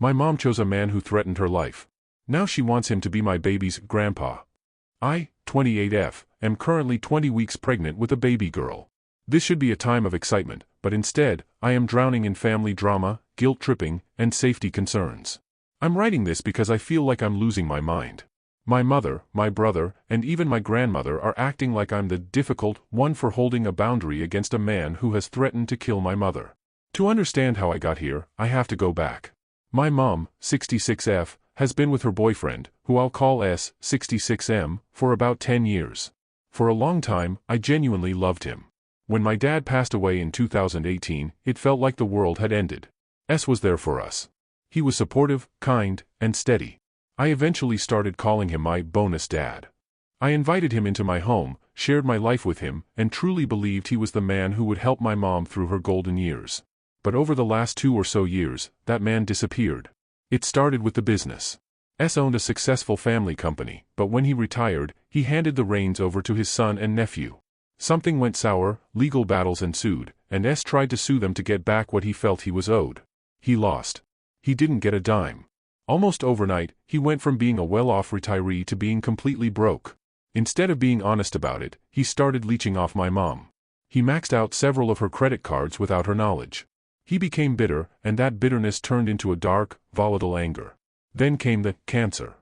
My mom chose a man who threatened her life. Now she wants him to be my baby's grandpa. I, 28F, am currently 20 weeks pregnant with a baby girl. This should be a time of excitement, but instead, I am drowning in family drama, guilt-tripping, and safety concerns. I'm writing this because I feel like I'm losing my mind. My mother, my brother, and even my grandmother are acting like I'm the difficult one for holding a boundary against a man who has threatened to kill my mother. To understand how I got here, I have to go back. My mom, 66F, has been with her boyfriend, who I'll call S, 66M, for about 10 years. For a long time, I genuinely loved him. When my dad passed away in 2018, it felt like the world had ended. S was there for us. He was supportive, kind, and steady. I eventually started calling him my bonus dad. I invited him into my home, shared my life with him, and truly believed he was the man who would help my mom through her golden years. But over the last 2 or so years, that man disappeared. It started with the business. S owned a successful family company, but when he retired, he handed the reins over to his son and nephew. Something went sour, legal battles ensued, and S tried to sue them to get back what he felt he was owed. He lost. He didn't get a dime. Almost overnight, he went from being a well-off retiree to being completely broke. Instead of being honest about it, he started leeching off my mom. He maxed out several of her credit cards without her knowledge. He became bitter, and that bitterness turned into a dark, volatile anger. Then came the cancer.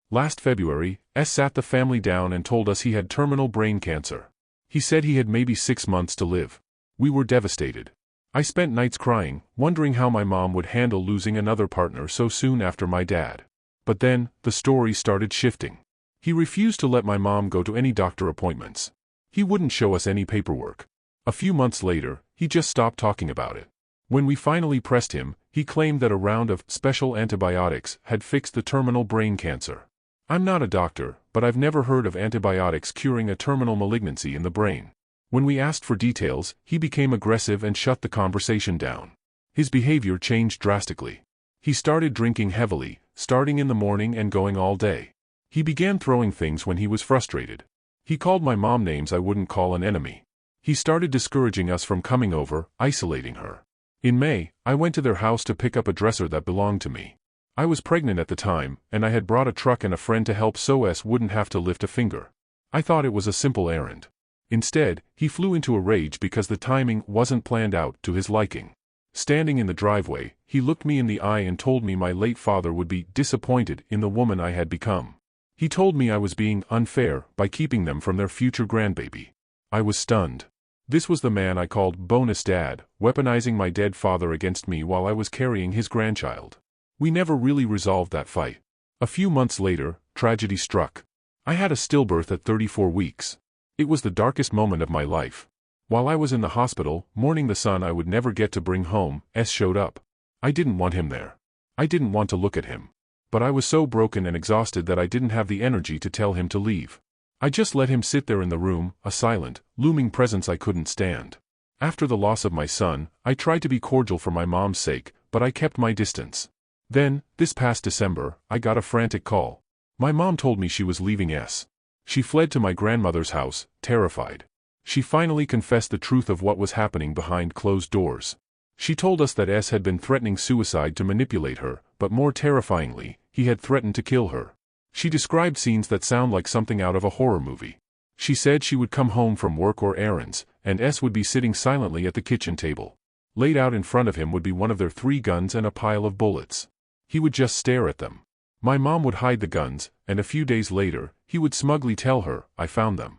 Last February, S sat the family down and told us he had terminal brain cancer. He said he had maybe 6 months to live. We were devastated. I spent nights crying, wondering how my mom would handle losing another partner so soon after my dad. But then, the story started shifting. He refused to let my mom go to any doctor appointments. He wouldn't show us any paperwork. A few months later, he just stopped talking about it. When we finally pressed him, he claimed that a round of special antibiotics had fixed the terminal brain cancer. I'm not a doctor, but I've never heard of antibiotics curing a terminal malignancy in the brain. When we asked for details, he became aggressive and shut the conversation down. His behavior changed drastically. He started drinking heavily, starting in the morning and going all day. He began throwing things when he was frustrated. He called my mom names I wouldn't call an enemy. He started discouraging us from coming over, isolating her. In May, I went to their house to pick up a dresser that belonged to me. I was pregnant at the time, and I had brought a truck and a friend to help so S wouldn't have to lift a finger. I thought it was a simple errand. Instead, he flew into a rage because the timing wasn't planned out to his liking. Standing in the driveway, he looked me in the eye and told me my late father would be disappointed in the woman I had become. He told me I was being unfair by keeping them from their future grandbaby. I was stunned. This was the man I called bonus dad, weaponizing my dead father against me while I was carrying his grandchild. We never really resolved that fight. A few months later, tragedy struck. I had a stillbirth at 34 weeks. It was the darkest moment of my life. While I was in the hospital, mourning the son I would never get to bring home, S showed up. I didn't want him there. I didn't want to look at him. But I was so broken and exhausted that I didn't have the energy to tell him to leave. I just let him sit there in the room, a silent, looming presence I couldn't stand. After the loss of my son, I tried to be cordial for my mom's sake, but I kept my distance. Then, this past December, I got a frantic call. My mom told me she was leaving S. She fled to my grandmother's house, terrified. She finally confessed the truth of what was happening behind closed doors. She told us that S had been threatening suicide to manipulate her, but more terrifyingly, he had threatened to kill her. She described scenes that sound like something out of a horror movie. She said she would come home from work or errands, and S would be sitting silently at the kitchen table. Laid out in front of him would be one of their 3 guns and a pile of bullets. He would just stare at them. My mom would hide the guns, and a few days later, he would smugly tell her, "I found them."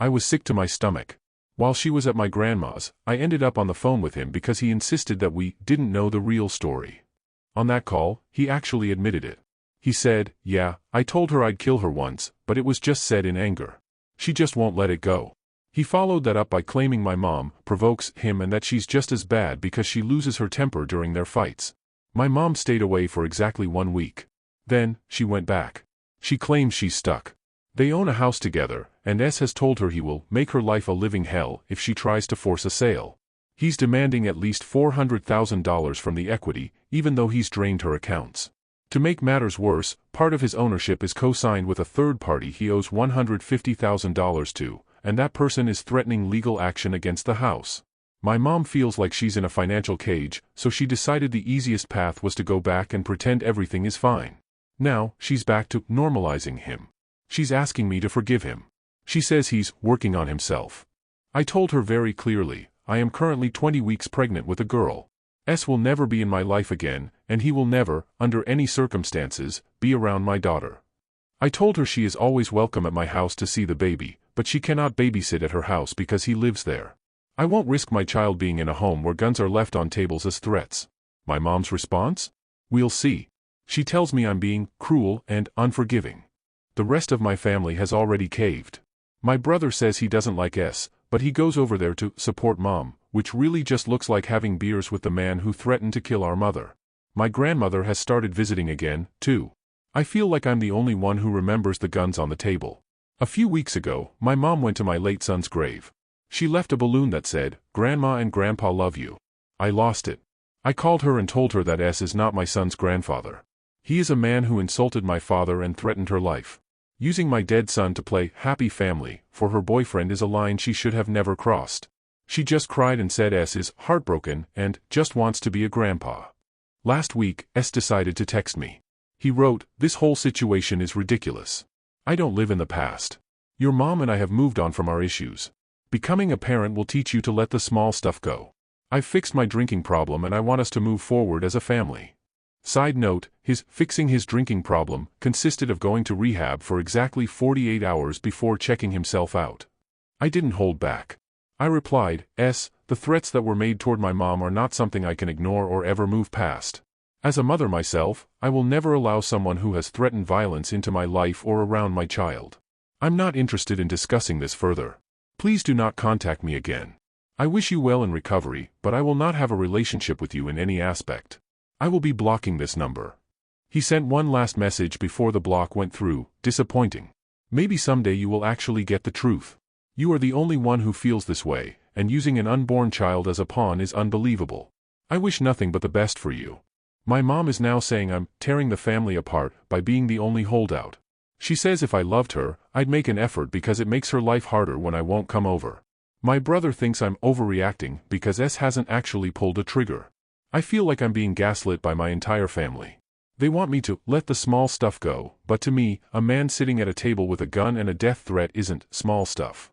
I was sick to my stomach. While she was at my grandma's, I ended up on the phone with him because he insisted that we didn't know the real story. On that call, he actually admitted it. He said, "Yeah, I told her I'd kill her once, but it was just said in anger. She just won't let it go." He followed that up by claiming my mom provokes him and that she's just as bad because she loses her temper during their fights. My mom stayed away for exactly 1 week. Then, she went back. She claims she's stuck. They own a house together, and S has told her he will make her life a living hell if she tries to force a sale. He's demanding at least $400,000 from the equity, even though he's drained her accounts. To make matters worse, part of his ownership is co-signed with a third party he owes $150,000 to, and that person is threatening legal action against the house. My mom feels like she's in a financial cage, so she decided the easiest path was to go back and pretend everything is fine. Now, she's back to normalizing him. She's asking me to forgive him. She says he's working on himself. I told her very clearly, I am currently 20 weeks pregnant with a girl. S will never be in my life again, and he will never, under any circumstances, be around my daughter. I told her she is always welcome at my house to see the baby, but she cannot babysit at her house because he lives there. I won't risk my child being in a home where guns are left on tables as threats. My mom's response? We'll see. She tells me I'm being cruel and unforgiving. The rest of my family has already caved. My brother says he doesn't like S, but he goes over there to support mom, which really just looks like having beers with the man who threatened to kill our mother. My grandmother has started visiting again, too. I feel like I'm the only one who remembers the guns on the table. A few weeks ago, my mom went to my late son's grave. She left a balloon that said, "Grandma and Grandpa love you." I lost it. I called her and told her that S is not my son's grandfather. He is a man who insulted my father and threatened her life. Using my dead son to play happy family for her boyfriend is a line she should have never crossed. She just cried and said S is heartbroken and just wants to be a grandpa. Last week, S decided to text me. He wrote, "This whole situation is ridiculous. I don't live in the past. Your mom and I have moved on from our issues. Becoming a parent will teach you to let the small stuff go. I've fixed my drinking problem and I want us to move forward as a family." Side note, his fixing his drinking problem consisted of going to rehab for exactly 48 hours before checking himself out. I didn't hold back. I replied, "S, the threats that were made toward my mom are not something I can ignore or ever move past. As a mother myself, I will never allow someone who has threatened violence into my life or around my child. I'm not interested in discussing this further. Please do not contact me again. I wish you well in recovery, but I will not have a relationship with you in any aspect. I will be blocking this number." He sent one last message before the block went through, disappointing. Maybe someday you will actually get the truth. You are the only one who feels this way, and using an unborn child as a pawn is unbelievable. I wish nothing but the best for you. My mom is now saying I'm tearing the family apart by being the only holdout. She says if I loved her, I'd make an effort because it makes her life harder when I won't come over. My brother thinks I'm overreacting because S hasn't actually pulled a trigger. I feel like I'm being gaslit by my entire family. They want me to let the small stuff go, but to me, a man sitting at a table with a gun and a death threat isn't small stuff.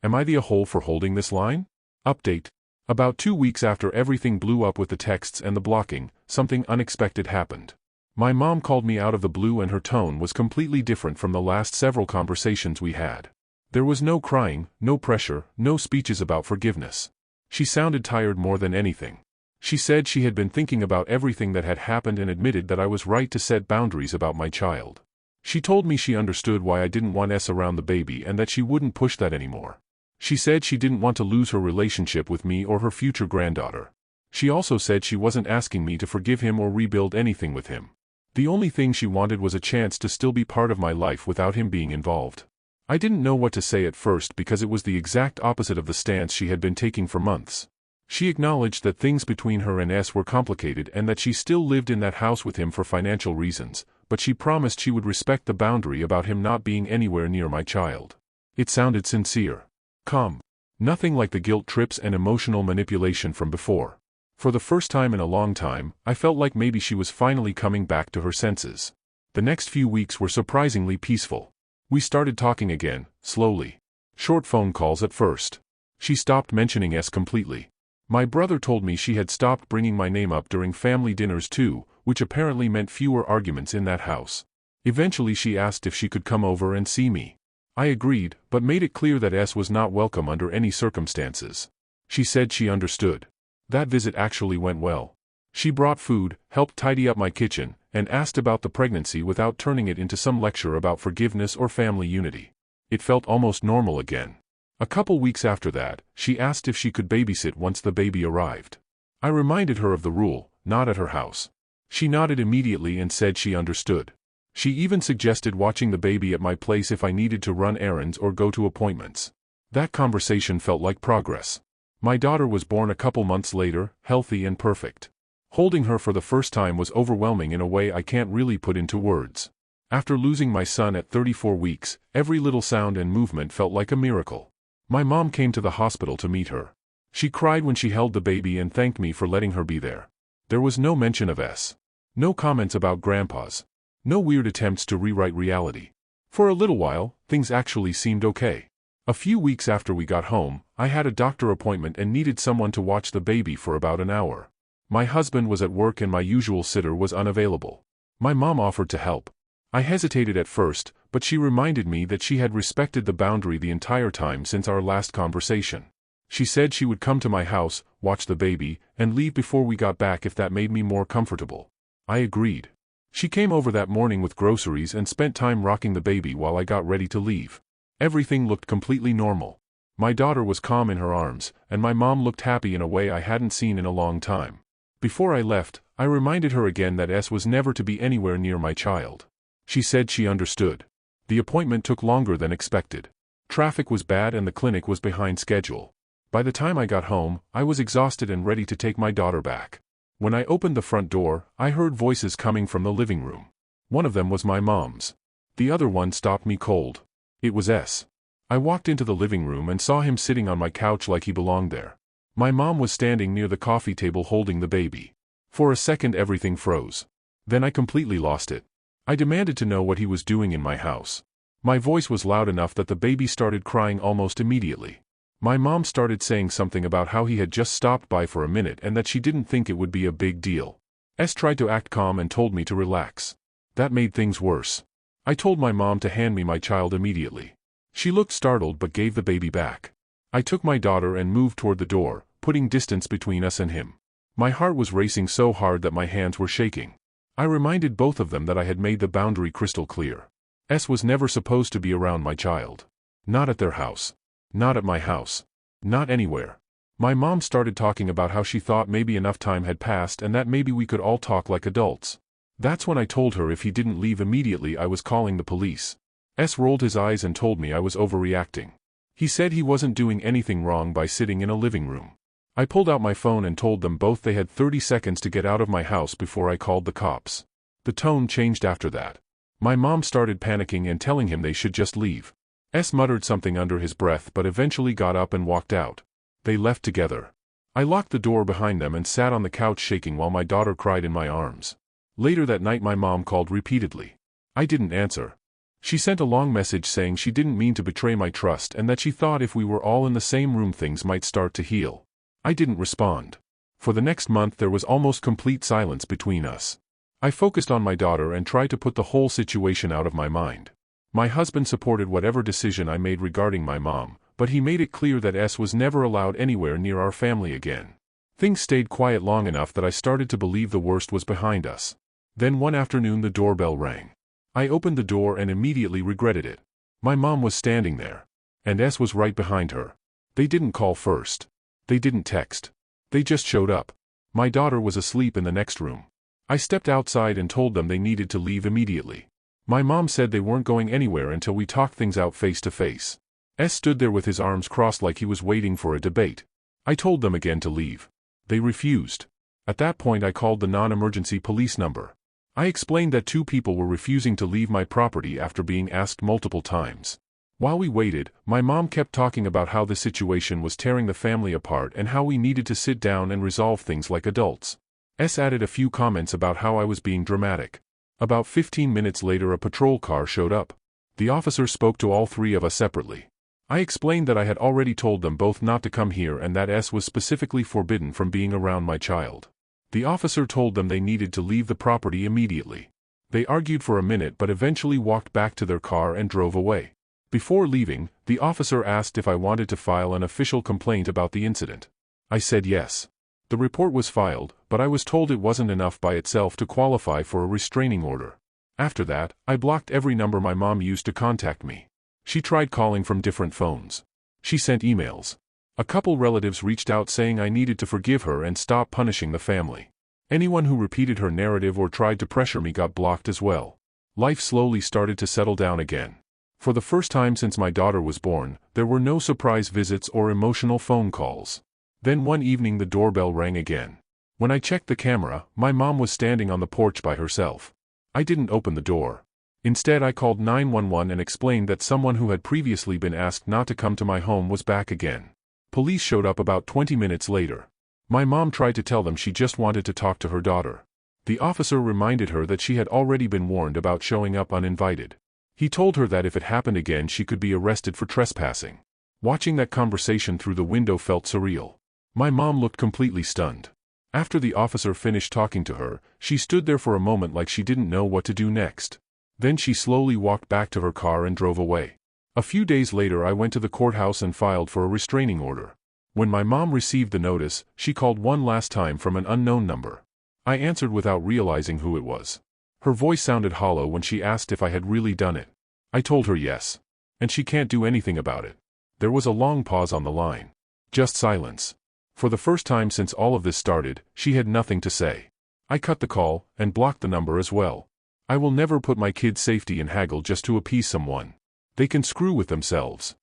Am I the a-hole for holding this line? Update. About 2 weeks after everything blew up with the texts and the blocking, something unexpected happened. My mom called me out of the blue and her tone was completely different from the last several conversations we had. There was no crying, no pressure, no speeches about forgiveness. She sounded tired more than anything. She said she had been thinking about everything that had happened and admitted that I was right to set boundaries about my child. She told me she understood why I didn't want S around the baby and that she wouldn't push that anymore. She said she didn't want to lose her relationship with me or her future granddaughter. She also said she wasn't asking me to forgive him or rebuild anything with him. The only thing she wanted was a chance to still be part of my life without him being involved. I didn't know what to say at first because it was the exact opposite of the stance she had been taking for months. She acknowledged that things between her and S were complicated and that she still lived in that house with him for financial reasons, but she promised she would respect the boundary about him not being anywhere near my child. It sounded sincere. Calm. Nothing like the guilt trips and emotional manipulation from before. For the first time in a long time, I felt like maybe she was finally coming back to her senses. The next few weeks were surprisingly peaceful. We started talking again, slowly. Short phone calls at first. She stopped mentioning S completely. My brother told me she had stopped bringing my name up during family dinners too, which apparently meant fewer arguments in that house. Eventually she asked if she could come over and see me. I agreed, but made it clear that S was not welcome under any circumstances. She said she understood. That visit actually went well. She brought food, helped tidy up my kitchen, and asked about the pregnancy without turning it into some lecture about forgiveness or family unity. It felt almost normal again. A couple weeks after that, she asked if she could babysit once the baby arrived. I reminded her of the rule, not at her house. She nodded immediately and said she understood. She even suggested watching the baby at my place if I needed to run errands or go to appointments. That conversation felt like progress. My daughter was born a couple months later, healthy and perfect. Holding her for the first time was overwhelming in a way I can't really put into words. After losing my son at 34 weeks, every little sound and movement felt like a miracle. My mom came to the hospital to meet her. She cried when she held the baby and thanked me for letting her be there. There was no mention of S. No comments about grandpas. No weird attempts to rewrite reality. For a little while, things actually seemed okay. A few weeks after we got home, I had a doctor appointment and needed someone to watch the baby for about an hour. My husband was at work and my usual sitter was unavailable. My mom offered to help. I hesitated at first, but she reminded me that she had respected the boundary the entire time since our last conversation. She said she would come to my house, watch the baby, and leave before we got back if that made me more comfortable. I agreed. She came over that morning with groceries and spent time rocking the baby while I got ready to leave. Everything looked completely normal. My daughter was calm in her arms, and my mom looked happy in a way I hadn't seen in a long time. Before I left, I reminded her again that S was never to be anywhere near my child. She said she understood. The appointment took longer than expected. Traffic was bad and the clinic was behind schedule. By the time I got home, I was exhausted and ready to take my daughter back. When I opened the front door, I heard voices coming from the living room. One of them was my mom's. The other one stopped me cold. It was S. I walked into the living room and saw him sitting on my couch like he belonged there. My mom was standing near the coffee table holding the baby. For a second everything froze. Then I completely lost it. I demanded to know what he was doing in my house. My voice was loud enough that the baby started crying almost immediately. My mom started saying something about how he had just stopped by for a minute and that she didn't think it would be a big deal. S tried to act calm and told me to relax. That made things worse. I told my mom to hand me my child immediately. She looked startled but gave the baby back. I took my daughter and moved toward the door, putting distance between us and him. My heart was racing so hard that my hands were shaking. I reminded both of them that I had made the boundary crystal clear. S was never supposed to be around my child. Not at their house. Not at my house. Not anywhere. My mom started talking about how she thought maybe enough time had passed and that maybe we could all talk like adults. That's when I told her if he didn't leave immediately I was calling the police. S rolled his eyes and told me I was overreacting. He said he wasn't doing anything wrong by sitting in a living room. I pulled out my phone and told them both they had 30 seconds to get out of my house before I called the cops. The tone changed after that. My mom started panicking and telling him they should just leave. S muttered something under his breath but eventually got up and walked out. They left together. I locked the door behind them and sat on the couch shaking while my daughter cried in my arms. Later that night my mom called repeatedly. I didn't answer. She sent a long message saying she didn't mean to betray my trust and that she thought if we were all in the same room things might start to heal. I didn't respond. For the next month there was almost complete silence between us. I focused on my daughter and tried to put the whole situation out of my mind. My husband supported whatever decision I made regarding my mom, but he made it clear that S was never allowed anywhere near our family again. Things stayed quiet long enough that I started to believe the worst was behind us. Then one afternoon the doorbell rang. I opened the door and immediately regretted it. My mom was standing there. And S was right behind her. They didn't call first. They didn't text. They just showed up. My daughter was asleep in the next room. I stepped outside and told them they needed to leave immediately. My mom said they weren't going anywhere until we talked things out face to face. S stood there with his arms crossed like he was waiting for a debate. I told them again to leave. They refused. At that point I called the non-emergency police number. I explained that 2 people were refusing to leave my property after being asked multiple times. While we waited, my mom kept talking about how the situation was tearing the family apart and how we needed to sit down and resolve things like adults. S added a few comments about how I was being dramatic. About 15 minutes later a patrol car showed up. The officer spoke to all 3 of us separately. I explained that I had already told them both not to come here and that S was specifically forbidden from being around my child. The officer told them they needed to leave the property immediately. They argued for a minute but eventually walked back to their car and drove away. Before leaving, the officer asked if I wanted to file an official complaint about the incident. I said yes. The report was filed, but I was told it wasn't enough by itself to qualify for a restraining order. After that, I blocked every number my mom used to contact me. She tried calling from different phones. She sent emails. A couple relatives reached out saying I needed to forgive her and stop punishing the family. Anyone who repeated her narrative or tried to pressure me got blocked as well. Life slowly started to settle down again. For the first time since my daughter was born, there were no surprise visits or emotional phone calls. Then one evening the doorbell rang again. When I checked the camera, my mom was standing on the porch by herself. I didn't open the door. Instead I called 911 and explained that someone who had previously been asked not to come to my home was back again. Police showed up about 20 minutes later. My mom tried to tell them she just wanted to talk to her daughter. The officer reminded her that she had already been warned about showing up uninvited. He told her that if it happened again she could be arrested for trespassing. Watching that conversation through the window felt surreal. My mom looked completely stunned. After the officer finished talking to her, she stood there for a moment like she didn't know what to do next. Then she slowly walked back to her car and drove away. A few days later I went to the courthouse and filed for a restraining order. When my mom received the notice, she called one last time from an unknown number. I answered without realizing who it was. Her voice sounded hollow when she asked if I had really done it. I told her yes. And she can't do anything about it. There was a long pause on the line. Just silence. For the first time since all of this started, she had nothing to say. I cut the call, and blocked the number as well. I will never put my kids' safety in haggle just to appease someone. They can screw with themselves.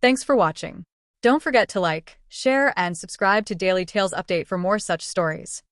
Thanks for watching. Don't forget to like, share, and subscribe to Daily Tales Update for more such stories.